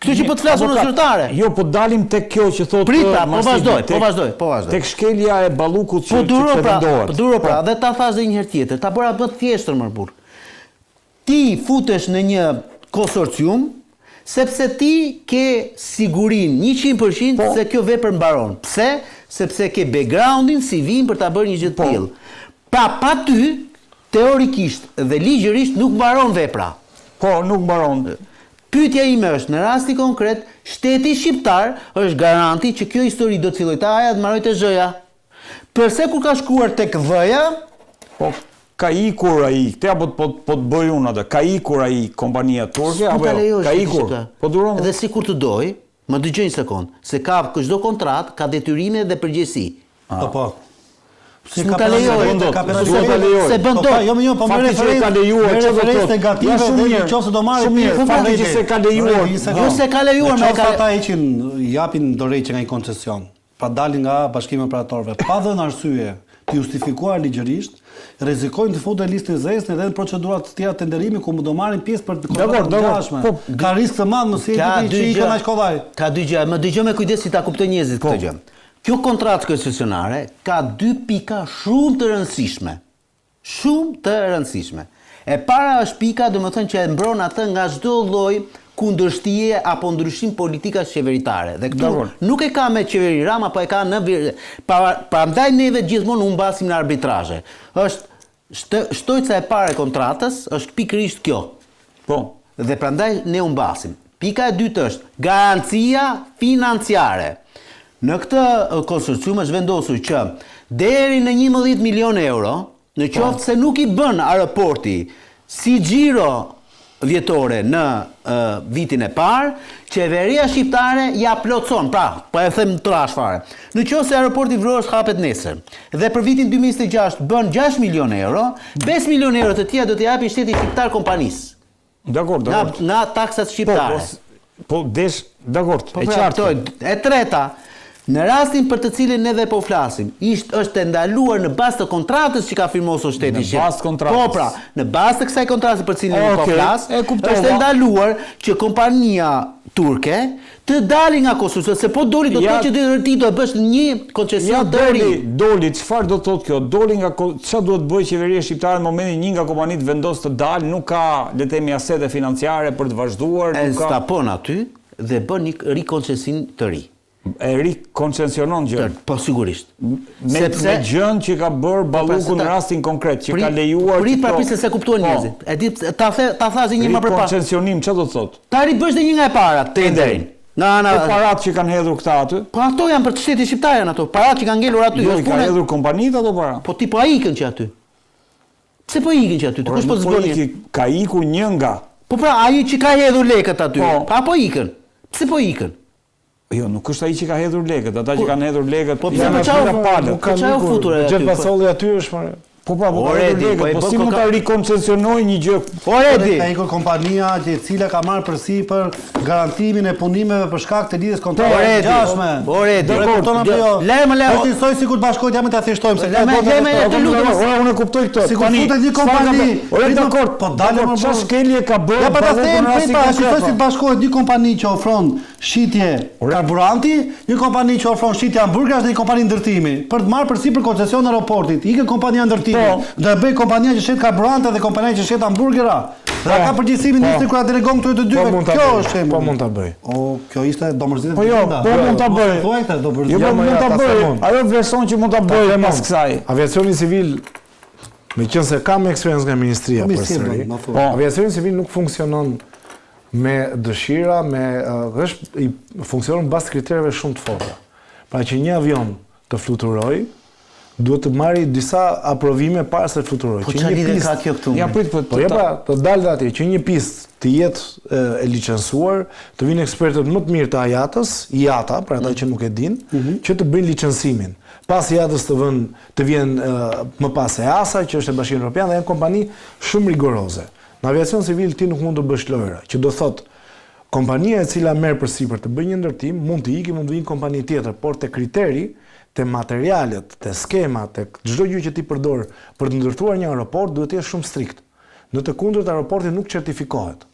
Këtë që po të flasur në zyrtare. Jo, po dalim tek kjo që thotë Prita, po vazhdoj. Tek shkelja e ballukut që pretendohet. Po duro pra, dhe ta thash edhe një herë tjetër, ta bëra më të thjeshtë më burr. Ti futesh në një konsorcium sepse ti ke sigurin 100% se kjo vepër mbaron. Pse? Sepse ke backgroundin, CV-n për ta bërë një gjë të tillë. Pra pa ty, teorikisht dhe ligjërisht nuk mbaron vepra. Po, nuk mbaron. Pyetja ime është, në rasti konkret, shteti shqiptar është garanti që kjo histori do të fillojë të A-ja të mbarojë te Z-ja. Përse kur ka shkuar tek V-ja, po ka ikur ai, këtë apo po të bëj unë atë, ka ikur ai kompania turke apo ka ikur. Po duron. Dhe sikur të doj, më dëgjoj një sekond, se ka çdo kontratë ka detyrime dhe përgjegjësi. Po. Nuk ka lejuar. Se bën dot. Jo, po më referencë negative dhe nëse do marrë mirë. Fakti se ka lejuar. Jo se ka lejuar, më ka ata heqin, japin dorëheqje nga një koncesion. Pra dalin nga bashkimi operatorëve. Pa dhënë arsye të justifikuar ligjërisht, rrezikojnë të futen listën e zezë dhe në procedurat të tjera tenderimi ku do marrin pjesë për të kontratë të ngjashme. Ka risk të madh mos i që i kanë aq kollaj. Ka dy gjë, më dëgjoj me kujdes si ta kuptoj njerëzit këtë gjë. Kjo kontratë koncesionare ka 2 pika shumë të rëndësishme. Shumë të rëndësishme. E para është pika, domethënë që e mbron atë nga çdo lloj kundërshtie apo ndryshim politikash qeveritare. Dhe këtu nuk e ka me qeveri Rama, po e ka në prandaj neve gjithmonë u mbasim në arbitrazhe. Është shtojca e parë e kontratës është pikërisht kjo. Po. Dhe prandaj ne u mbasim. Pika e dytë është garancia financiare. Në këtë konsorcium është vendosur që deri në 11 milion euro, në qoftë se nuk i bën aeroporti si xhiro vjetore në vitin e parë, qeveria shqiptare ja plotson. Pra, po e them trash fare. Në qoftë se aeroporti Vrosh hapet nesër dhe për vitin 2026 bën 6 milion euro, 5 milion euro të tjera do t'i japin shteti shqiptar kompanisë. Dakor. Na taksat shqiptare. Po dakor, e qartë. E treta, në rastin për të cilin neve po flasim, është të ndaluar në bazë të kontratës që ka firmosur shteti shqiptar. Në bazë të kontratës. Po pra, në bazë të kësaj kontrate për cilin po flas, është të ndaluar që kompania turke të dali nga konsorciumi, se po doli do të thotë që ti do e bësh një koncesion të ri. Doli, çfarë do të thotë kjo? Doli nga çfarë duhet bëjë qeveria shqiptare në momentin një nga kompanitë vendos të dalë, nuk ka le të themi asete financiare për të vazhduar, nuk ka. Stapon aty dhe bën një rikoncesion të ri. E rikoncesionon gjën. Po sigurisht. Me gjën që ka bërë balluku në rastin konkret, që ka lejuar. Prit pra pse se kuptuan njerëzit. E di ta thash një më përpara. Rikoncesionim çfarë do të thotë? Ta ribësh dhe një nga e para, tenderin. Nga ana paratë që kanë hedhur këta aty. Po ato janë për shtetin shqiptar janë ato. Paratë që kanë ngelur aty. Jo, kanë hedhur kompanitë ato para. Po ti po ai ikën që aty. Pse po ikën që aty? Kush po zgjoni? Ka ikur një nga. Po pra ai që ka hedhur lekët aty. Pa po ikën. Pse po ikën? Jo, nuk është ai që ka hedhur lekët, ata që kanë hedhur lekët. Po pse më çau futur aty? Gjet pasolli aty është fare. Po si mund ta rikoncesionoj një gjë? Ka ikur kompania e cila ka marrë përsipër garantimin e punimeve për shkak të lidhjes kontrakte gjashme. Le. Po ti soi sikur bashkohet jam të thjeshtojmë se unë e kuptoj këtë. Sikur futet një kompani. Dakor, po dalë më çfarë shkelje ka bërë. Ja pa ta them, si bashkohet një kompani që ofron shitje karburanti, një kompani që ofron shitje hamburgerash dhe një kompani ndërtimi për të marrë përsipër koncesion aeroportit. Ikën kompania ndërtimi. Do e bëj kompania që shet karburante dhe kompania që shet hamburgera. Dhe ka përgjegjësimin ministri kur delegon këto të dyve. Kjo është shembull. Po mund ta bëj. Kjo ishte domosdoshmërisht. Po jo, po mund ta bëj. Thuaj këtë, do bëj. Jo, mund ta bëj. Ajo vlerëson që mund ta bëj pas kësaj. Aviacioni civil, meqense kam eksperiencë nga ministria përsëri. Aviacioni civil nuk funksionon me dëshira, funksionon mbas kritereve shumë të forta. Pra që një avion të fluturojë duhet të marrë disa aprovime para se të fluturojë. Po çfarë lidhje ka kjo këtu? Ja prit po ja pra, të dalë aty që një pistë të jetë e licencuar, të vinë ekspertët më të mirë të IATA, pra ata që nuk e dinë, që të bëjnë licencimin. Pas IATA-s të vjen më pas EASA, që është e Bashkimit Evropian dhe janë kompani shumë rigoroze. Në aviacion civil ti nuk mund të bësh lojra, që do thotë kompania e cila merr përsipër të bëjë një ndërtim, mund të ikë, mund të vinë kompani tjetër, por te kriteri te materialet, te skemat, te çdo gjë që ti përdor për të ndërtuar një aeroport duhet të jetë shumë strikt. Në të kundërt aeroporti nuk certifikohet.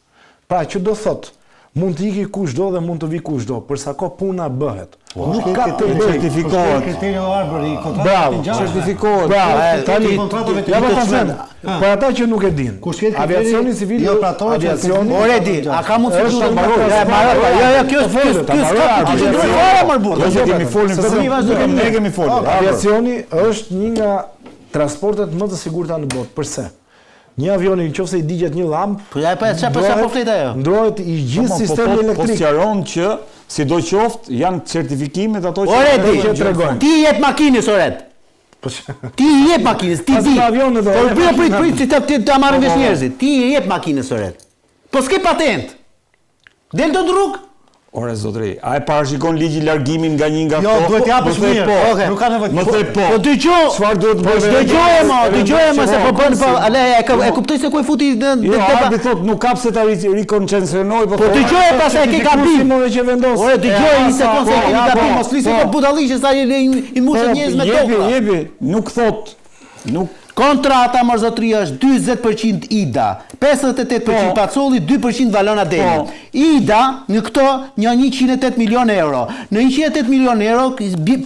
Pra që do thotë, Mund të iki kushdo dhe mund të vi kushdo, për sa kohë puna bëhet. Nuk ka të certifikohet. Bravo, certifikohet. Bravo, tani ja pa them. Për ata që nuk e din. Aviacioni civil, aviacioni. Oredi, a ka mundësi të mbaroj? Jo, kjo është Ne kemi folur. Aviacioni është një nga transportet më të sigurta në botë. Përse? Një avioni nëse i digjet një llampë, ndrohet i gjithë sistemi elektrik. Po sqaron që sidoqoftë janë certifikimet ato që tregojnë. Ti jep makinës Oret. Ti jep makinës, ti di. Po prit që ta marrin vesh njerëzit. Ti jep makinës Oret. Po s'ke patent. Del do në rrugë. Ore zotëri, a e parashikon ligji largimin nga një nga Jo, duhet japësh mirë. Nuk ka nevojë. Më thej po. Po dëgjoj. Çfarë duhet Po dëgjoj më se po bën po, ale e kuptoj se ku e futi në debat. Thot nuk kap se ta rikoncentroj, po dëgjoj pastaj ke gabim. Që vendos. Ore dëgjoj një sekondë se ke gabim, mos flisi për budalliqe sa i mushën njerëz me tokë. Jepi, nuk thot, nuk kontrata mërzotria është 40% IDA, 58% pacolli, 2% valona deni. IDA në këto një 108 milion euro. Në 108 milion euro,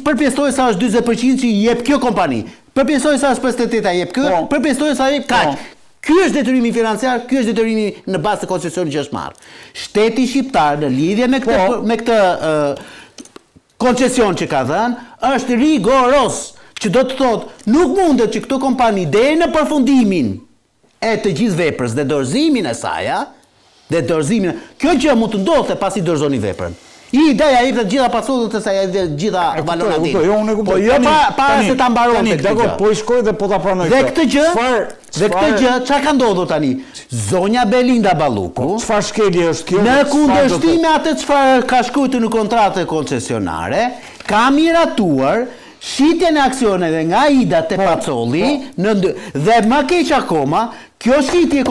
përpjesoj sa është 20% që i jep kjo kompani. Përpjesoj sa është 58 a jep kjo, përpjesoj sa jep kaq. Ky është detyrimi financiar, ky është detyrimi në bazë të koncesionit që është marrë. Shteti shqiptar në lidhje me këtë koncesion që ka dhënë, është rigoros. Që do të thotë, nuk mundet që këto kompani deri në përfundimin e të gjithë veprës dhe dorëzimin e saj, kjo gjë mund të ndodhte pasi dorëzoni veprën. Ideja jep të gjitha pasollët e saj, të gjitha valonat e tij. Po jo para se ta mbaronte këtë gjë. Po i shkoj dhe po ta pranoj. Dhe këtë gjë, çfarë ka ndodhur tani? Zonja Belinda Balluku, çfarë shkelje është kjo? Në kundërshtim me atë çfarë ka shkruar në kontratë koncesionare, ka miratuar shitjen e aksioneve nga IDA te pacolli dhe më keq akoma, kjo shitje e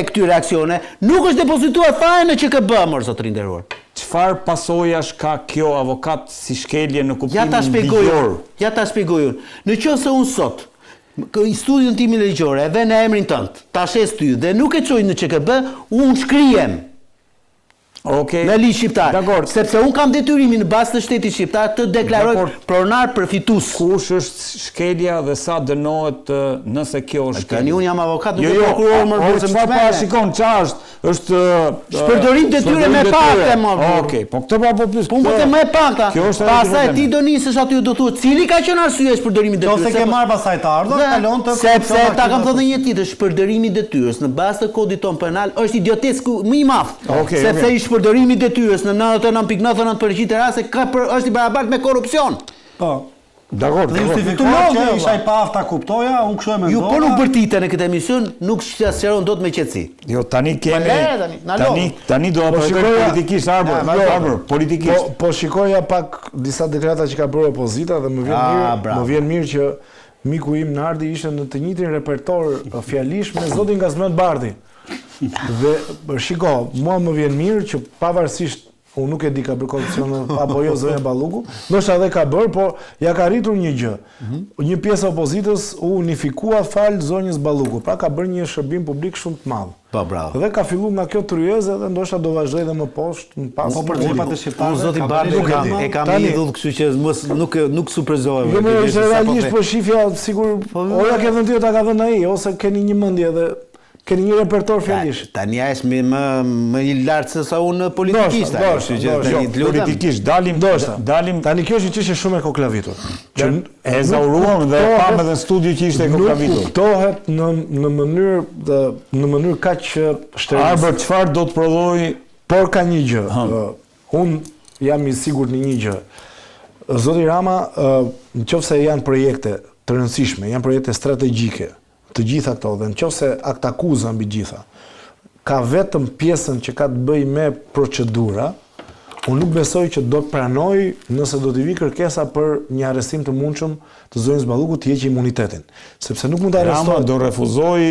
këtyre aksione nuk është depozituar fare në ÇKB, zotëri nderuar. Çfarë pasojash ka kjo avokat si shkelje në kuptimin ligjor? Ja ta shpjegoj unë. Nëse unë sot studion timin ligjor e vë në emrin tënd, ta shes ty dhe nuk e çoj në ÇKB, unë shkrijem. Në ligj shqiptar. Sepse unë kam detyrimin në bazë të shtetit shqiptar të deklaroj pronar përfitues. Kush është shkelja dhe sa dënohet nëse kjo është shkelje? Tani unë jam avokat, nuk e prokuror më burse më çfarë shikon ç'është? Është shpërdorim detyre me pakte më. Okej, po këtë po pyes. Punët e më pakta. Pastaj ti do nisesh aty do thuat cili ka qenë arsye shpërdorimit detyrës. Nëse ke marr pastaj të ardhur, kalon të sepse ta kam thënë një tjetër, shpërdorimi detyrës në bazë të kodit ton penal është idiotesku më i madh. Sepse shpërdorimi i detyrës në 99.99% e raste është i barabartë me korrupsion. Po. Dakor. Justifikohet isha i paafta kuptoja, unë kështu e mendova. Ju po nuk bërtite në këtë emision, nuk sqaron dot me qetësi. Jo, tani kemi tani do të shikoj politikisht arbër, politikisht. Po shikoja pak disa deklarata që ka bërë opozita dhe më vjen mirë që miku im Nardi ishte në të njëjtin repertor fjalish me zotin Gazmet Bardhi. Dhe shiko, mua më vjen mirë që pavarësisht unë nuk e di ka bërë korrupsion apo jo zonja Balluku, ndoshta edhe ka bërë, por ja ka arritur një gjë. Një pjesë e opozitës u unifikua fal zonjës Balluku, pra ka bërë një shërbim publik shumë të madh. Po bravo. Dhe ka filluar nga kjo tryezë dhe ndoshta do vazhdoj edhe më poshtë në pas. Po për xhepat e shqiptarëve. Zoti Bardhi e kam lidhur, kështu që mos nuk surprizohem. Jo, realisht po shifja sigur ora ke vënë ta ka vënë ai ose keni një mendje dhe keni një repertor fjalish. Tani ai është më i lartë se sa unë politikisht. Politikisht dalim. Tani kjo është një çështje shumë e koklavitur. Që e zauruam dhe pam edhe në studio që ishte e koklavitur. Nuk kuptohet në mënyrë kaq shtrenjtë. Arbër çfarë do të prodhoj, por ka një gjë. Unë jam i sigurt në një gjë. Zoti Rama, nëse janë projekte të rëndësishme, janë projekte strategjike, të gjitha këto, dhe nëse akt akuza mbi gjitha, ka vetëm pjesën që ka të bëjë me procedura, unë nuk besoj që do të pranoj nëse do t'i vi kërkesa për një arrestim të mundshëm të zonjës Balluku të heqë imunitetin. Sepse nuk mund të arrestohet. Rama do refuzoj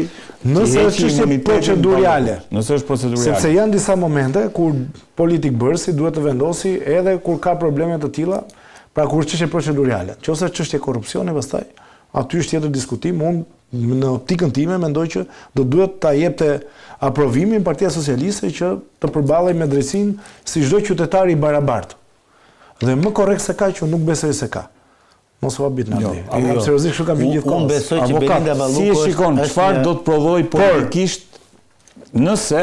nëse është çështje procedurale. Nëse është procedurale. Sepse janë disa momente kur politik bërësi duhet të vendosi edhe kur ka probleme të tilla, pra kur çështje procedurale. Nëse është çështje korrupsioni pastaj aty është tjetër diskutim. Unë në optikën time mendoj që do duhet ta jepte aprovimin Partia Socialiste që të përballej me drejtsinë si çdo qytetar i barabartë. Dhe më korrekt se ka që unë nuk besoj se ka. Mos u habit në atë. Seriozisht kështu kam gjithkohë. Unë besoj që Belinda Balluku si e shikon çfarë do të prodhoj politikisht nëse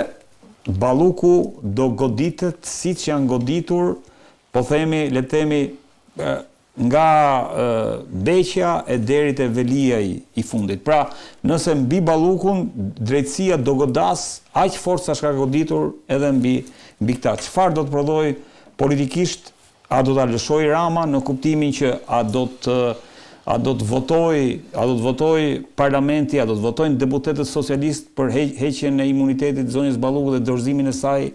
Balluku do goditet siç janë goditur, po themi, le të themi nga Beqja e deri te Velia i fundit. Pra, nëse mbi Ballukun drejtësia do godas aq fort sa ka goditur edhe mbi këta. Çfarë do të prodhoj politikisht? A do ta lëshoj Rama në kuptimin që a do të votoj parlamenti, a do të votojnë deputetët socialist për heqjen e imunitetit zonjës Balluku dhe dorëzimin e saj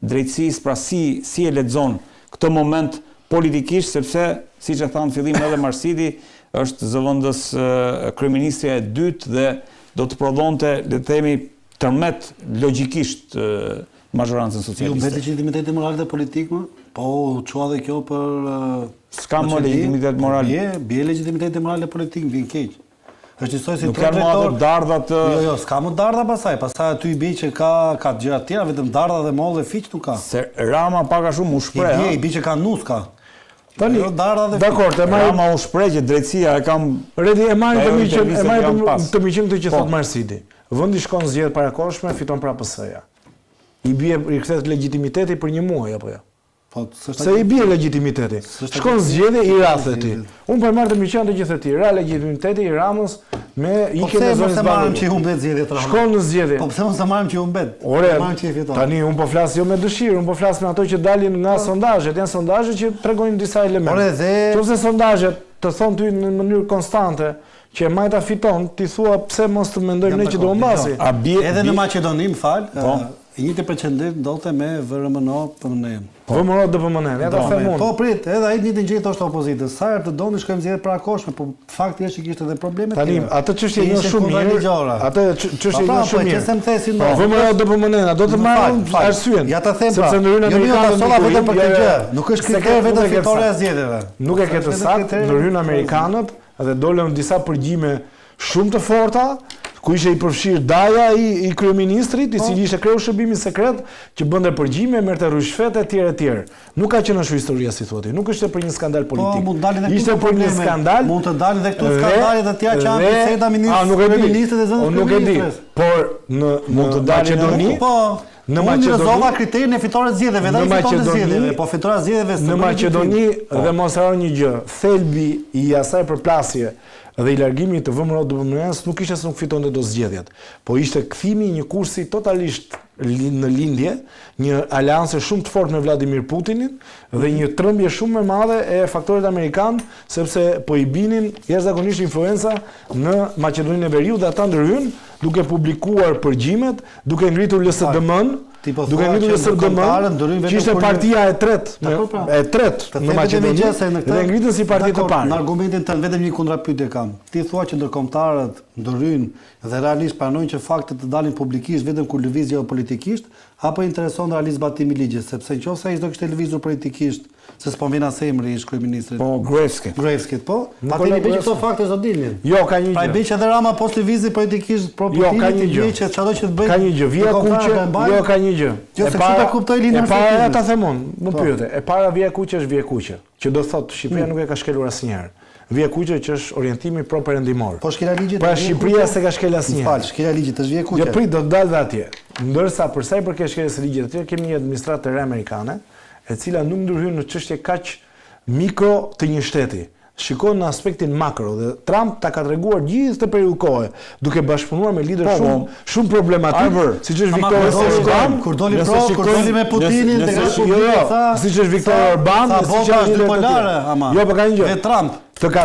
drejtësisë, pra si e lexon këtë moment politikisht, sepse siç e thanë fillim edhe Marsidi, është zëvendës kryeministri e dytë dhe do të prodhonte, le të themi, tërmet logjikisht mazhorancën socialiste. Ju mbet legitimiteti moral dhe politik më? Po, çua dhe kjo për s'ka më legitimitet moral. Bie legitimiteti moral dhe politik vjen keq. Është njësoj si nuk janë më dardhat. Jo, s'ka më dardha pastaj aty i bie që ka gjëra të tjera, vetëm dardha dhe mollë dhe fiq nuk ka. Se Rama pak a shumë u shpreh. I bie që ka nuska. Tani, dakor, Rama u shpreh që drejtësia e kam Redi e marrin të miqim këtë që thot Marsidi. Vendi shkon zgjedhje parakohshme, fiton prapë PS-ja. I bie rikthehet legitimiteti për një muaj apo jo? Se i bie legitimiteti. Shkon zgjedhje i rrafë ti. Unë po marr të miqjan të gjithë ti. Ra legitimiteti i Ramës me ikën e zonës Balluku. Që humbet zgjedhjet Rama. Shkon në zgjedhje. Po pse mos e marrim që humbet? Ore, tani unë po flas jo me dëshirë, unë po flas me ato që dalin nga sondazhet. Janë sondazhe që tregojnë disa elemente. Ore dhe nëse sondazhet të thon ty në mënyrë konstante që e Majta fiton, ti thua pse mos të mendojmë ne që do mbasi. Edhe në Maqedoni, më fal, i njëjti procent ndodhte me VRMNO PMN. VMRO DPMN, ja ta them unë. Po prit, edhe ai njëjtin gjë thoshte opozitës. Sa herë të doni shkojmë zgjedhje parakohshme, po fakti është që kishte edhe probleme të tjera. Tani, atë çështje është shumë mirë. Atë çështje është shumë mirë. Po, thesin no. VMRO DPMN, do të marrëm arsyen. Ja ta them pra. Sepse në rrymën amerikane vetëm për këtë gjë. Nuk është kriter vetëm fitore e zgjedhjeve. Nuk e ke të saktë, në rrymën amerikanët dhe dolën disa përgjime shumë të forta, ku ishte i përfshirë Daja i kryeministrit, i cili ishte kreu shërbimin sekret, që bënte përgjime, merrte rrushfete etj. Nuk ka qenë ashtu historia si thotë. Nuk ishte për një skandal politik. Ishte për një skandal. Mund të dalin edhe këtu skandale të tjera që janë biseda ministrit e zënës kryeministrit. Por në mund të dalin Maqedoni. Në Maqedoni rezova kriterin e fitore të zgjedhjeve, dhe ai fiton të zgjedhjeve, po fitora zgjedhjeve në Maqedoni dhe mos harroni një gjë, thelbi i asaj përplasje dhe i largimit të VMRO DPMN-s nuk ishte se nuk fitonte do zgjedhjet, po ishte kthimi i një kursi totalisht në lindje, një aleancë shumë të fortë me Vladimir Putinin dhe një trembje shumë më madhe e faktorit amerikan, sepse po i binin jashtëzakonisht influenca në Maqedoninë e Veriut dhe ata ndërhyn duke publikuar përgjimet, duke ngritur LSDM-n, që ishte partia e tretë në Maqedoni dhe ngritën si parti të parë. Në argumentin tënd vetëm një kundrapyetje kam. Ti thua që ndërkombëtarët ndërhyjnë dhe realisht pranojnë që faktet të dalin publikisht vetëm kur lëviz geopolitikisht, apo intereson realisht zbatimi i ligjit, sepse nëse ai do kishte lëvizur politikisht, se s'po vjen as emri i kryeministrit. Po Gruevski, po. Patini bëj këto fakte do dilnin. Jo, ka një gjë. Pra i bëj që edhe Rama post lëvizi politikisht pro Putinin, ka një gjë që çado që të bëj. Ka një gjë, vija kuqe, jo ka një gjë. Jo se ta kuptoj linjën e para ta them unë, më pyete. E para vija kuqe është vija kuqe, që do thotë Shqipëria nuk e ka shkelur asnjëherë. Vija kuqe që është orientimi pro-perëndimor. Po shkelja ligjit. Pra Shqipëria s'e ka shkel asnjëherë. Fal, shkelja ligjit është vija kuqe. Jo prit do të dalë atje. Ndërsa për sa i përket shkeljes së ligjit atje kemi një administratë të re amerikane, e cila nuk ndërhyn në çështje kaq mikro të një shteti. Shikon në aspektin makro dhe Trump ta ka treguar gjithë të periudhë kohe, duke bashkëpunuar me lider shumë problematik, siç është Viktor Orban, kur doli me Putinin dhe siç është Viktor Orban, siç është bipolare, ama. Jo, po ka një gjë. Dhe Trump të ka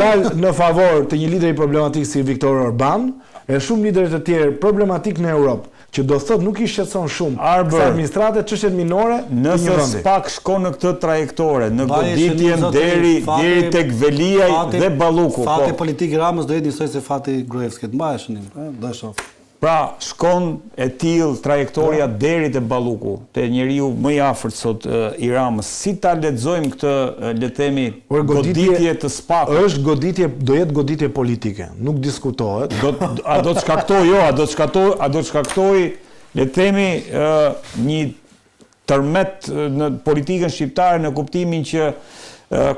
dalë në favor të një lideri problematik si Viktor Orban, e shumë liderë të tjerë problematik në Europë, që do thot nuk i shqetëson shumë sa administratet çështjet minore nëse spak shkon në këtë trajektore, në goditjen deri tek Velia dhe Balluku. Fati politik i Ramës do jetë njësoj se fati Gruevskit. Mbaheshni, do e shoh. Pra, shkon e tillë trajektoria deri te Balluku, te njeriu më i afërt sot i Ramës. Si ta lexojmë këtë, le të themi, goditje të SPAK? Është goditje, do jetë goditje politike, nuk diskutohet. A do të shkaktoj, jo, a do të shkaktoj, le të themi, një tërmet në politikën shqiptare në kuptimin që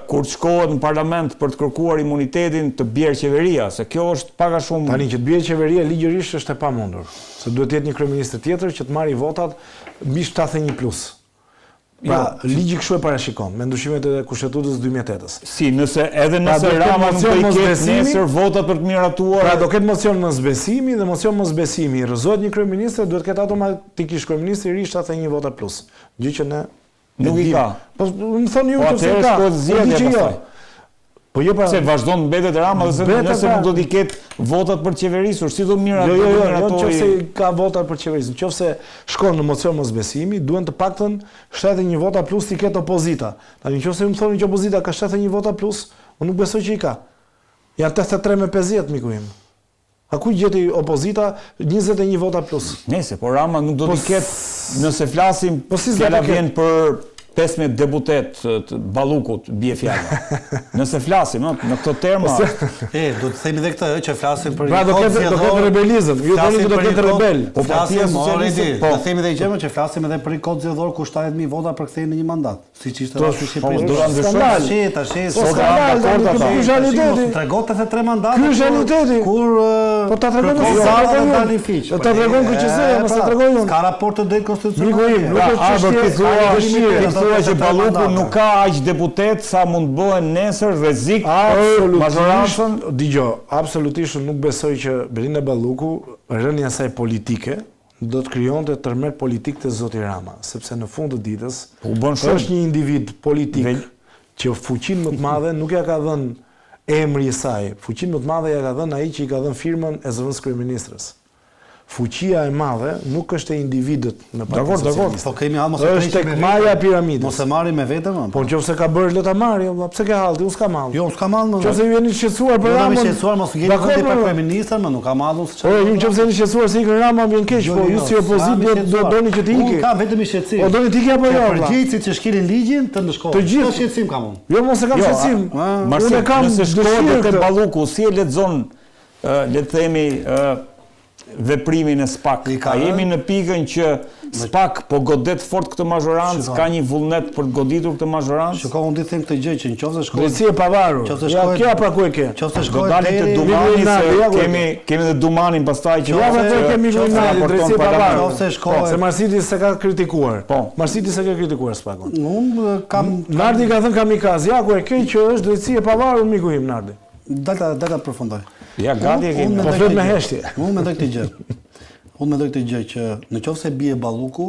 kur shkohet në parlament për të kërkuar imunitetin të bjerë qeveria, se kjo është pak a shumë... Tani që të bjerë qeveria, ligjërisht është e pamundur, se duhet të jetë një kryeministër tjetër që të marrë votat mbi 71+. Pra, ligji kështu e parashikon, me ndryshimet e Kushtetutës 2008-s. Si, edhe nëse Rama nuk do i ketë nesër votat për të miratuar... Pra, do ketë mocion mosbesimi dhe mocion mosbesimi. Rrëzohet një kryeministër, duhet ketë automatikisht kryeministri i ri 71 vota plus. Gjë që ne nuk i ka. Po më thonë ju që se ka. Po jo pra... Se vazhdon mbetet Rama dhe nëse nuk do t'i ketë votat për qeverisur, si do miratoj? Jo, nëse ka votat për qeverisur, nëse shkon në mocion mosbesimi, duhen të paktën 71 vota plus t'i ketë opozita. Tani nëse më thonë që opozita ka 71 vota plus, unë nuk besoj që i ka. Janë 83 me 50, miku im. A ku gjeti opozita 21 vota plus? Nese, por Rama nuk do t'i ketë, nëse flasim, fjala vjen për 15 deputet të Ballukut, bie fjala. Nëse flasim, në këto terma... Do të themi dhe këtë, që flasim për... Pra do ketë rebelizëm, ju thoni që do ketë rebel. Po flasim, do themi dhe i gjemën që flasim edhe për i kod zgjedhor ku 70.000 vota për kthejnë në një mandat. Si që ishte rasti Shqipërisë. Skandal. Tregot 83 mandate. Ky është realiteti. Kur po ta tregon ta tregon KQZ-ja, mos ta tregoj unë. Ka raport të drejtë konstitucionale. Thua që Balluku nuk ka aq deputet sa mund bëhen nesër rrezik për majorancën. Dgjoj, absolutisht nuk besoj që Belinda Balluku, rënja e saj politike, do të krijonte tërmet politik të zoti Rama, sepse në fund të ditës është një individ politik që fuqinë më të madhe nuk ja ka dhënë emri i saj, fuqinë më të madhe ja ka dhënë ai që i ka dhënë firmën e zëvendës kryeministrës. Fuqia e madhe nuk është e individët në Partinë Socialiste. Po kemi është tek maja e piramidës. Mos e marrim me veten, po nëse ka bërë le ta marrë, pse ke hallti? Unë s'kam hall. Jo, s'kam hall. Nëse ju jeni shqetësuar për Ramën. Jam shqetësuar, mos vjen vetë për kryeministrin, më nuk kam hallur se çfarë. Ju nëse jeni shqetësuar se ikën Rama vjen keq, po ju si opozitë do doni që të ikë. Unë kam vetëm shqetësim. Po doni të ikë apo jo? Përgjegjësit që shkelin ligjin të ndëshkohen. Të gjithë shqetësim kam unë. Jo, mos e kam shqetësim. Unë kam se shkohet te Balluku, si e lexon le të themi veprimin e SPAK. A jemi në pikën që SPAK po godet fort këtë majorancë, ka një vullnet për të goditur këtë majorancë? Shiko, unë di them këtë gjë që nëse shkohet drejtësi e pavarur. Ja kjo pra ku e ke? Nëse do dalim te Dumani se kemi edhe Dumanin pastaj që kemi drejtësi e pavarur. Nëse shkohet se Marsiti se ka kritikuar. Po, Marsiti se ka kritikuar SPAK-un. Unë kam Nardi ka thënë kamikaz. Ja ku e ke që është drejtësi e pavarur miku im Nardi. Data përfundoj. Ja, gati e kemi. Po flet me heshtje. Unë mendoj këtë gjë. Unë mendoj këtë gjë që nëse bie Balluku,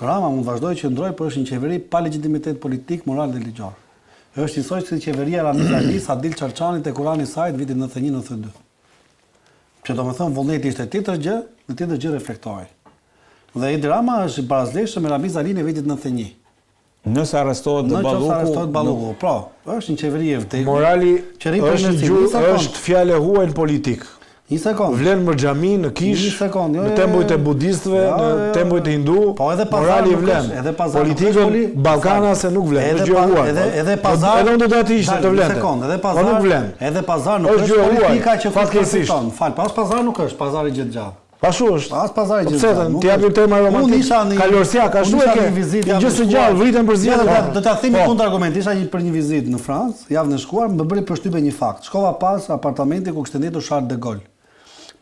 Rama mund vazhdojë që ndrojë, por është një qeveri pa legjitimitet politik, moral dhe ligjor. Është njësoj si qeveria Ramiz Adil Çarçani te Kurani i saj vitin 91-92. Që domethënë vullneti ishte tjetër gjë, në tjetër gjë reflektoi. Dhe Edi Rama është barazleshëm me Ramiz Alin e vitit 91. Nëse arrestohet Balluku, pra, është një qeveri e vdekur. Morali është fjalë huaj politik. Një sekond. Vlen më xhami në kish, në tembujt e budistëve, në tembujt e hindu. Po edhe morali vlen. Politikën ballkanase nuk vlen. Është gjë huaj. Edhe pazar. Edhe unë do të ishte të vlente. Edhe pazar nuk vlen. Edhe pazar nuk është politika që fatkeqësisht. Fal, pas pazar nuk është, pazari gjithë gjatë. Ashtu është. As pazari gjithë gjatë. Ti japim tema romantik. Kalorsiak, ashtu e ke. Gjë së gjallë, vritën për zgjedhje. Do ta themi kontrargument. Isha për një vizitë në Francë, javën e shkuar, më bëri përshtypje një fakt. Shkova pas apartamentit ku kishte ndetur Charles de Gaulle.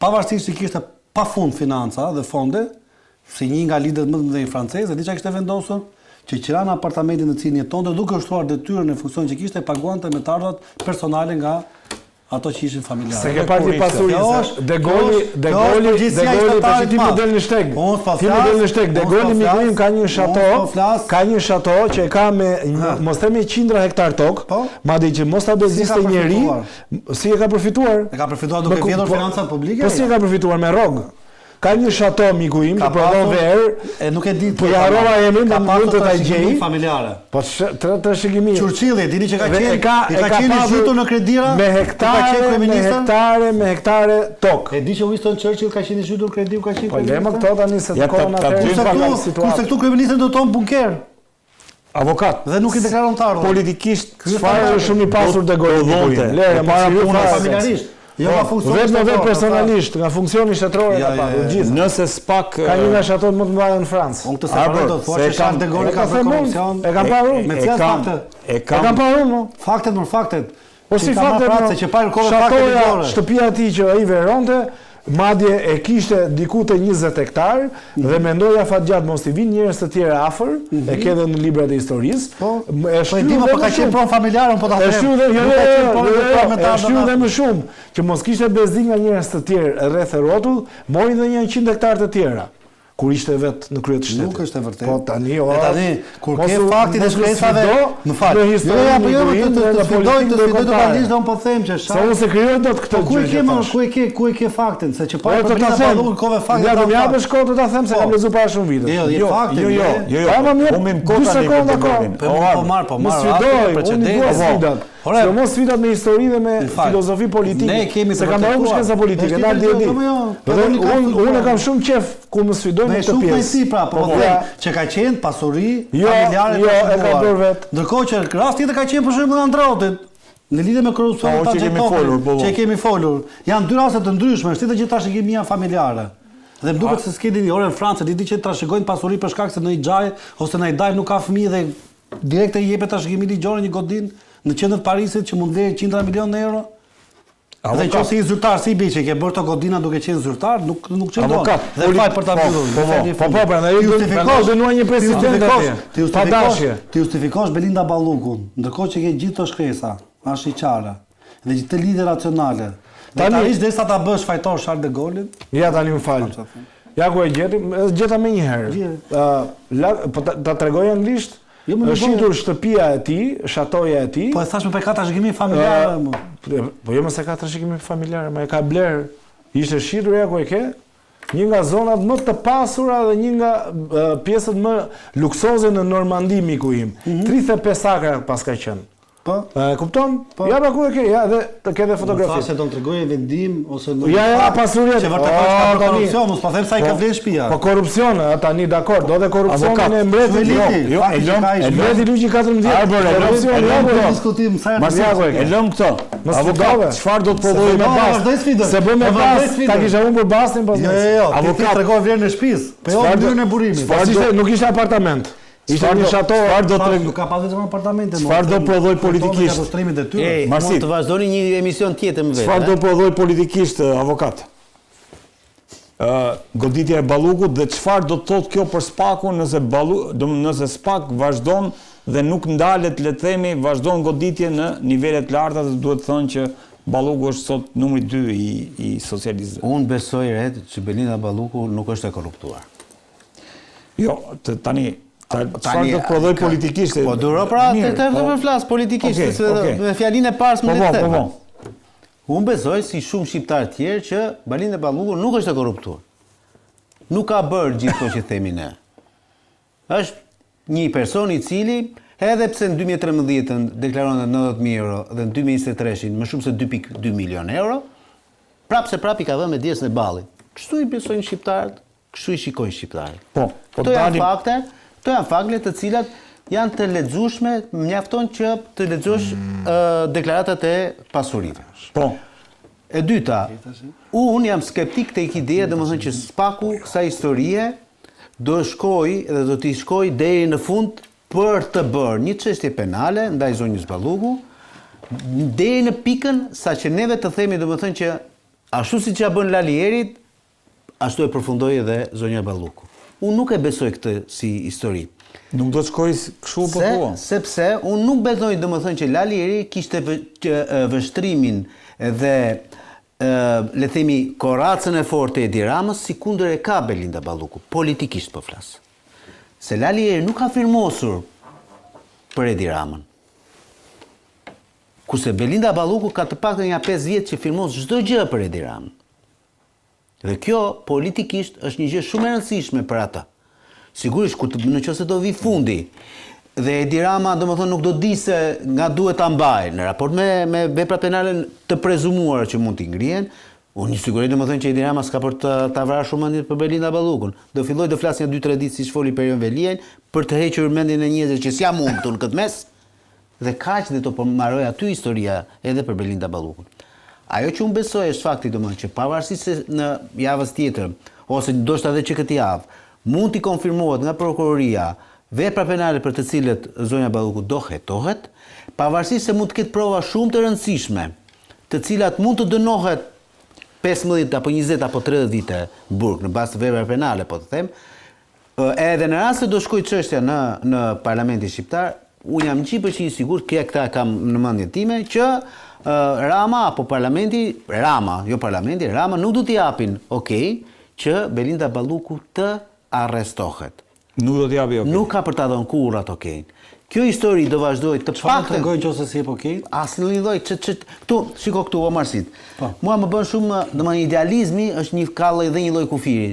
Pavarësisht se kishte pafund financa dhe fonde, si një nga liderët më të mëdhenj francezë, di çka kishte vendosur, që qira në apartamentin në cilin jetonte, duke ushtruar detyrën e funksionit që kishte, paguante me të ardhurat personale nga ato që ishin familjarë. Se ke parti pasurisë. De Gaulle tash ti më del në shteg. Ti më del në shteg. De Gaulle miku ka një shato që e ka me mos themi qindra hektar tokë, madje që mos ta beziste njeri, si e ka përfituar? E ka përfituar duke vjedhur financat publike? Po si e ka përfituar me rrogë? Ka një shato miku im që prodhon verë, nuk e di. Po ja harrova emrin, do mund të ta gjej. Familjare. Po të shikimi. Churchilli, dini që ka qenë zhytur në kredira me hektare tokë. E di që Winston Churchill ka qenë zhytur krediu, ka qenë. Po lema këto tani se kohën atë. Kurse këtu kryeministri do ton bunker. Avokat. Dhe nuk i deklaron të ardhur. Politikisht çfarë është shumë i pasur te Gollonte. Lere para punës familjarisht. Jo nga funksioni. Vetëm personalisht, nga funksioni shtetëror e ka pasur gjithë. Nëse SPAK ka një nga shatot më të mëdha në Francë. Unë këtë separoj do të thuash se Charles de Gaulle ka bërë korrupsion. E kam parë unë. Me cilat fakte? E kam parë unë. Faktet. Po si faktet? Që pa rikove fakte ligjore. Shtëpia e tij që ai veronte, madje e kishte diku te 20 hektar dhe mendoja fatgjat mos i vinë njerëz të tjerë afër, e ke edhe në librat e historisë. Po e shkruaj po ka qenë pron familjare, po ta them. E shkruaj dhe më shumë që mos kishte bezi nga njerëz të tjerë rreth e rrotull, mori edhe 100 hektar të tjera. Kur ishte vetë në krye të shtetit. Nuk është e vërtetë. Po tani, kur ke faktin e shkresave, më fal. Në historinë të filloj të analiz dhe unë po them që sa unë se krijoj dot këtë gjë. Ku e ke faktin? Se që pa të ta them, kove faktin. Ja do më japësh kohë të ta them se kam lexuar para shumë vite. Jo, faktin. Jo. Unë më kota Po marr. Mos sfidoj, se mos sfidat me histori dhe me filozofi politike. Ne kemi se kam marrë shkenca politike, na di. Unë kam shumë qef kur më sfidoj me këtë pjesë. Si pra, po që ka qenë pasuri familjare të e ka bërë vetë. Ndërkohë që rast tjetër ka qenë për shembull Androtit. Në lidhje me korrupsionin që kemi folur. Janë dy raste të ndryshme, është që trashëgimia familjare. Dhe më duket se s'keni orën në Francë, di që trashëgojnë pasuri për shkak se në një xhaj ose në një dajm nuk ka fëmijë dhe direkt i jepet trashëgimi ligjore një godin në qendër të Parisit që mund vlerë 100 milionë euro. Dhe që si zyrtar si bi që ke bërë të godina duke qenë zyrtar, nuk qëndon. Dhe faj për ta mbyllur. Po, pra në dënuar një president atje. Pa dashje. Ti justifikosh Belinda Ballukun, ndërkohë që ke gjithë të shkresa, ashtë i qara, dhe gjithë të lidhe racionale. Tani derisa ta bësh fajtor Charles de Gaulle. Ja tani më fal. Ja ku e gjeta më një herë. Po ta tregoj anglisht. Është shitur shtëpia e tij, shatoja e tij. Po e thash më ka trashëgimi familjare më. Po jo më se ka trashëgimi familjare, më e ka bler. Ishte shitur ja ku e ke. Një nga zonat më të pasura dhe një nga pjesët më luksoze në Normandi miku im. 35 akra pas ka qenë. Po. Kupton? Ja pra ku e ke, ja dhe të ke dhe fotografi. Thashë do të tregoj vendim ose do. Ja pasuria. Që vërtet ka korrupsion, mos po them sa i ka vlerë shtëpia. Po korrupsion, tani dakord, do të korrupsionin e mbretit. Jo, e mbreti ligji 14. Korrupsion, jo diskutim sa e lëm këto. Avokat, çfarë do të prodhojë me bas? Se bën me bas, ta kisha humbur basin pas. Jo, avokat tregoj vlerën e shtëpisë. Po jo mënyrën e burimit. Nuk ishte apartament. Ishte një shato, çfarë do të ka pasur vetëm apartamente. Çfarë do prodhoj politikisht? Mund të vazhdoni një emision tjetër më vetë. Çfarë do prodhoj politikisht avokat? Goditja e Ballukut dhe çfarë do të thotë kjo për SPAK-un nëse SPAK vazhdon dhe nuk ndalet, le të themi, vazhdon goditje në nivele të larta, dhe duhet të thonë që Balluku është sot numri 2 i socialistëve. Unë besoj që Belinda Balluku nuk është e korruptuar. Jo, tani çfarë do të prodhoj politikisht? Po duro pra, të flas politikisht, me fjalinë e parë më le të them. Unë besoj si shumë shqiptarë tjerë që Belinda Balluku nuk është e korruptuar. Nuk ka bërë gjithë to që themi ne. Është një person i cili edhe pse në 2013 deklaron 90.000 euro dhe në 2023 më shumë se 2.2 milion euro, prapë i ka dhënë me djesën e ballit. Kështu i besojnë shqiptarët, kështu i shikojnë shqiptarët. Këto janë fakte të cilat janë të lexueshme, mjafton që të lexosh deklaratat e pasurive. E dyta, unë jam skeptik tek ideja, domethënë që SPAK-u kësaj historie do t'i shkojë deri në fund për të bërë një çështje penale ndaj zonjës Balluku, deri në pikën saqë neve të themi domethënë që ashtu siç ja bën Lalierit, ashtu e përfundoi edhe zonja Balluku. Unë nuk e besoj këtë si histori. Nuk do të shkojë kështu po thua. Sepse unë nuk besoj domethënë që Lalieri kishte vështrimin dhe le themi korracën e fortë e Edi Ramës si kundër e ka Belinda Balluku, politikisht po flas. Se Lalieri nuk ka firmosur për Edi Ramën. Kurse Belinda Balluku ka të paktën nga 5 vjet që firmos çdo gjë për Edi Ramën. Dhe kjo politikisht është një gjë shumë e rëndësishme për ata. Sigurisht nëse do vi fundi dhe Edi Rama domethënë nuk do di se nga duhet ta mbajë në raport me vepra penale të prezumuara që mund t'i ngrihen, unë sigurisht domethënë që Edi Rama s'ka për ta vrarë shumë mendjen për Belinda Ballukun. Do filloj të flasë 2-3 ditë siç foli Perion Veliaj për të hequr mendjen e njerëzve që s'jam unë këtu në këtë mes. Dhe kaq dhe të përmarroj aty historia edhe për Belinda Ballukun. Ajo që unë besoj është fakti domethënë që pavarësisht se në javës tjetër ose ndoshta edhe që këtë javë mund t'i konfirmohet nga prokuroria vepra penale për të cilët zonja Balluku do hetohet, pavarësisht se mund të ketë prova shumë të rëndësishme, të cilat mund të dënohet 15 apo 20 apo 30 vite në burg në bazë të veprave penale, po të them, edhe në rast se do shkojë çështja në Parlamentin shqiptar, unë jam 100% i sigurt, këta kam në mendjen time që Rama apo Parlamenti, Rama nuk do t'i japin që Belinda Balluku të arrestohet. Nuk do t'i japi okej. Nuk ka për ta dhënë kurrë atë okej. Kjo histori do vazhdoj të paktën tregojnë nëse si jep okej. Asnjë lloj këtu, shiko këtu Omarsit. Mua më bën shumë, domethënë idealizmi është një kallë dhe një lloj kufiri.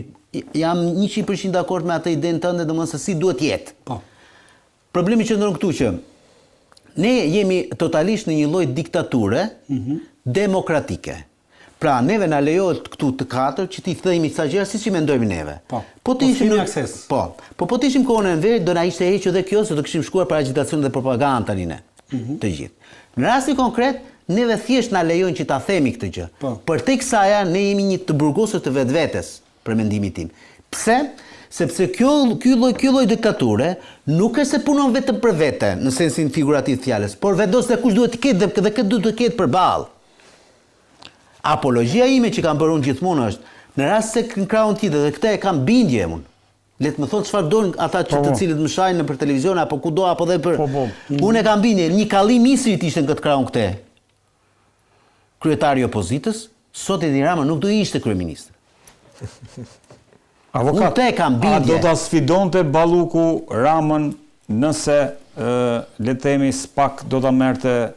Jam 100% dakord me atë idenë tënde, domethënë se si duhet jetë. Po. Problemi qëndron këtu që ne jemi totalisht në një lloj diktature demokratike. Pra, neve na lejohet këtu të katër që t'i thëjmë sa gjëra siç i mendojmë neve. Po të ishim akses. Po të ishim kohën e verë, do na ishte hequr edhe kjo se do kishim shkuar për agitacion dhe propagandë tani ne. Të gjithë. Në rastin konkret, neve thjesht na lejojnë që ta themi këtë gjë. Për tek saja ne jemi një të burgosur të vetvetes, për mendimin tim. Pse? Sepse ky lloj diktature nuk është se punon vetëm për vete, në sensin figurativ të fjalës, por vendos se kush duhet të ketë dhe këtë duhet të ketë përballë. Apologjia ime që kam bërë unë gjithmonë është, në rast se në krahun tjetër dhe këtë e kam bindje unë. Le të më thonë çfarë doin ata të cilët më shajnë për televizion apo kudo apo dhe për. Unë e kam bindje, një kallim Isrit ishte në këtë krahun këtë. Kryetari i opozitës, sot Edi Rama nuk do ishte kryeminist. Avokat, unë kam bindje. A do ta sfidonte Balluku Ramën nëse le të themi spak do ta merrte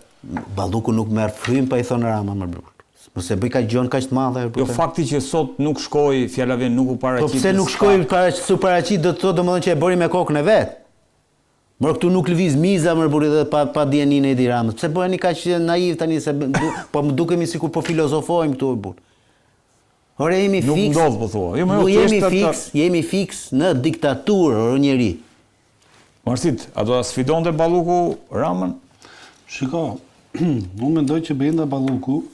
Balluku nuk merr frym pa I thonë Rama më brur. Nëse bëj kaq gjën kaq të madhe. Jo, fakti që sot nuk shkoi, fjala vjen nuk u paraqit. Po pse nuk shkoi paraqit do të thotë domethënë që e bëri me kokën e vet. Por këtu nuk lëviz miza më burri dhe pa dijenin e Edi Ramës. Pse bëheni kaq naiv tani se po më dukemi sikur po filozofojmë këtu burr. Ore jemi fiks. Nuk ndodh po thua. Jo, më jemi fiks në diktaturë o njeri. Marsit, a do ta sfidonte Balluku Ramën? Shiko, unë mendoj që Belinda Balluku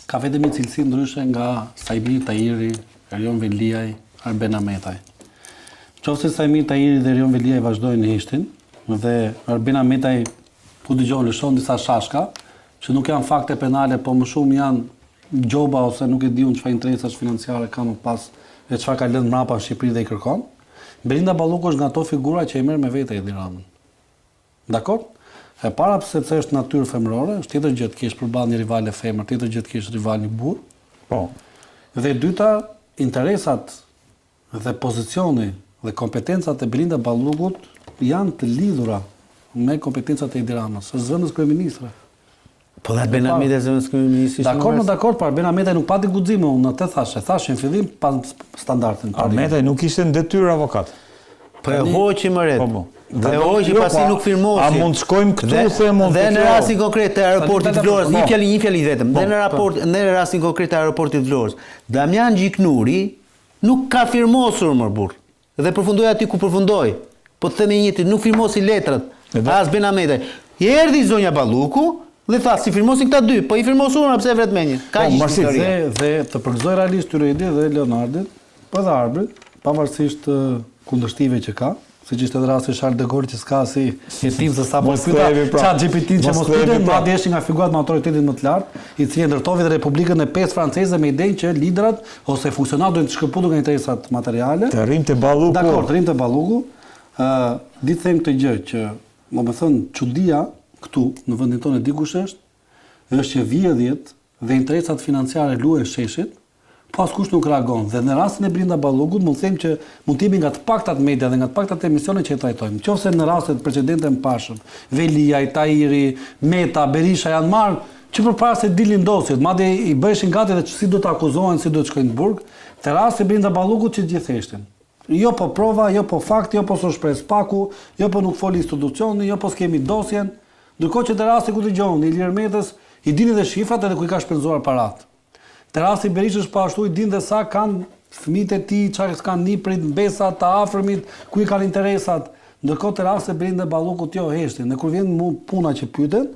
ka vetëm një cilësi ndryshe nga Sajmir Tahiri, Erion Veliaj, Arben Ahmetaj. Qofse Sajmir Tahiri dhe Erion Veliaj vazhdojnë në hishtin, dhe Arben Ahmetaj ku dëgjon lëshon disa shashka, që nuk janë fakte penale, po më shumë janë gjoba ose nuk e di unë çfarë interesash financiare ka më pas e çfarë ka lënë mbrapa në Shqipëri dhe I kërkon. Belinda Balluku është nga ato figura që e merr me vete Edi Ramën. Dakor? E para pse është natyrë femërore, është tjetër gjë të kesh përballë një rival e femër, tjetër gjë të kesh rival një burr. Po. Dhe e dyta, interesat dhe pozicioni dhe kompetencat e Belinda Ballukut janë të lidhura me kompetencat e Edi Ramës, së zënës kryeministre. Po dhe Arben Ahmetaj zënës kryeministri. Dakor, po Arben Ahmetaj nuk pati guxime, unë atë thashë në fillim pa standardin. Ahmetaj nuk ishte në detyrë avokat. Po e hoqi më ret. Dhe hoqi pasi nuk firmosi. A mund shkojmë këtu se mund të. Dhe në rastin konkret të aeroportit Vlorës, një fjalë vetëm. Dhe në rastin konkret të aeroportit Vlorës, Damian Gjiknuri nuk ka firmosur më burr. Dhe përfundoi aty ku përfundoi. Po të themi njëti, nuk firmosi letrat. As Ben Ahmetaj. I erdhi zonja Balluku dhe tha si firmosin këta dy, po I firmosur pse vret menjë. Ka një histori. Dhe të përgëzoj realisht Tyreidi dhe Leonardit, po dhe Arbrit, pavarësisht kundërshtive që ka, siç ishte edhe rasti Charles de Gaulle që s'ka si hetim se sapo pyeta ChatGPT që mos pyeten, madje ishin nga figurat me autoritetin më të lartë, I cili ndërtoi dhe Republikën e 5 franceze me idenë që liderat ose funksionarët duhen të shkëputur nga interesat materiale. Të rrimte Balluku. Dakor, të rrimte Balluku. Di të them këtë gjë që, domethënë, çudia këtu në vendin tonë dikush është që vjedhjet dhe interesat financiare luajnë sheshit, po askush nuk reagon. Dhe në rastin e Belinda Ballukut mund të them që mund të jemi nga të paktat media dhe nga të paktat emisione që e trajtojmë. Qofse në rastet precedente më pashëm, Veliaj, Tahiri, Meta, Berisha janë marrë që përpara se dilin dosjet, madje i bëheshin gati dhe si do të akuzohen, si do të shkojnë në burg, te rasti Brinda Ballukut që gjithështin. Jo po prova, jo po fakt, jo po s'u shpres paku, jo po nuk foli institucioni, jo po s'kemi dosjen, ndërkohë që te rasti ku dëgjon Ilir Metës i dini dhe shifrat edhe ku i ka shpenzuar parat. Te rasti Berishës po ashtu i din dhe sa kanë fëmijët e tij, çfarë kanë niprit, mbesat të afërmit, ku i kanë interesat. Ndërkohë te rasti Brinda Ballukut jo heshtin. Dhe kur vjen puna që pyeten,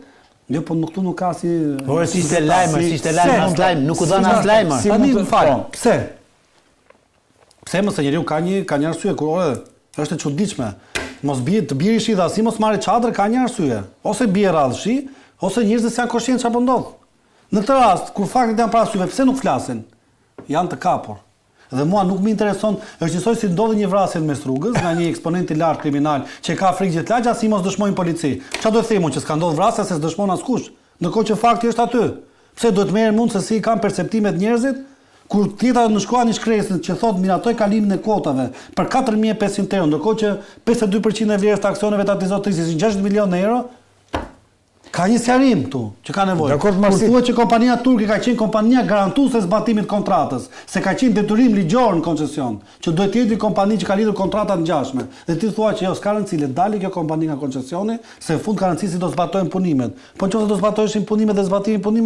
jo, po këtu nuk ka si... Po si ishte lajmër, nuk u dhanë as lajmër. Tani më fal. Pse? Pse mos e njeriu ka një arsye kur është e çuditshme. Mos bie të bie shi dhasi, mos marrë çadër, ka një arsye. Ose bie radhshi, ose njerëzit janë koshient çfarë po ndodh. Në këtë rast, kur faktet janë parasysh, pse nuk flasin? Janë të kapur. Dhe mua nuk më intereson, është njësoj si ndodhi një vrasje në mes rrugës nga një eksponent i lartë kriminal që ka frikë gjithë lagja si mos dëshmojnë polici. Çfarë do të themu që s'ka ndodhur vrasja se s'dëshmon askush, ndërkohë që fakti është aty. Pse duhet merr mend se si kanë perceptimet njerëzit kur tjetra në shkruan një shkresë që thotë miratoj kalimin e kuotave për 4500 euro, ndërkohë që 52% e vlerës të aksioneve të Atizotrisë ishin 60 milionë euro. Ka një sqarim këtu që ka nevojë. Kur thuhet që kompania turke ka qenë kompania garantuese e zbatimit të kontratës, se ka qenë detyrim ligjor në koncesion, që duhet të jetë një kompani që ka lidhur kontrata të ngjashme. Dhe ti thua që jo, s'ka rëndësi, le dalë kjo kompani nga koncesioni, se në fund ka rëndësi si do zbatojnë punimet. Po nëse do zbatoheshin punimet dhe zbatimi punimeve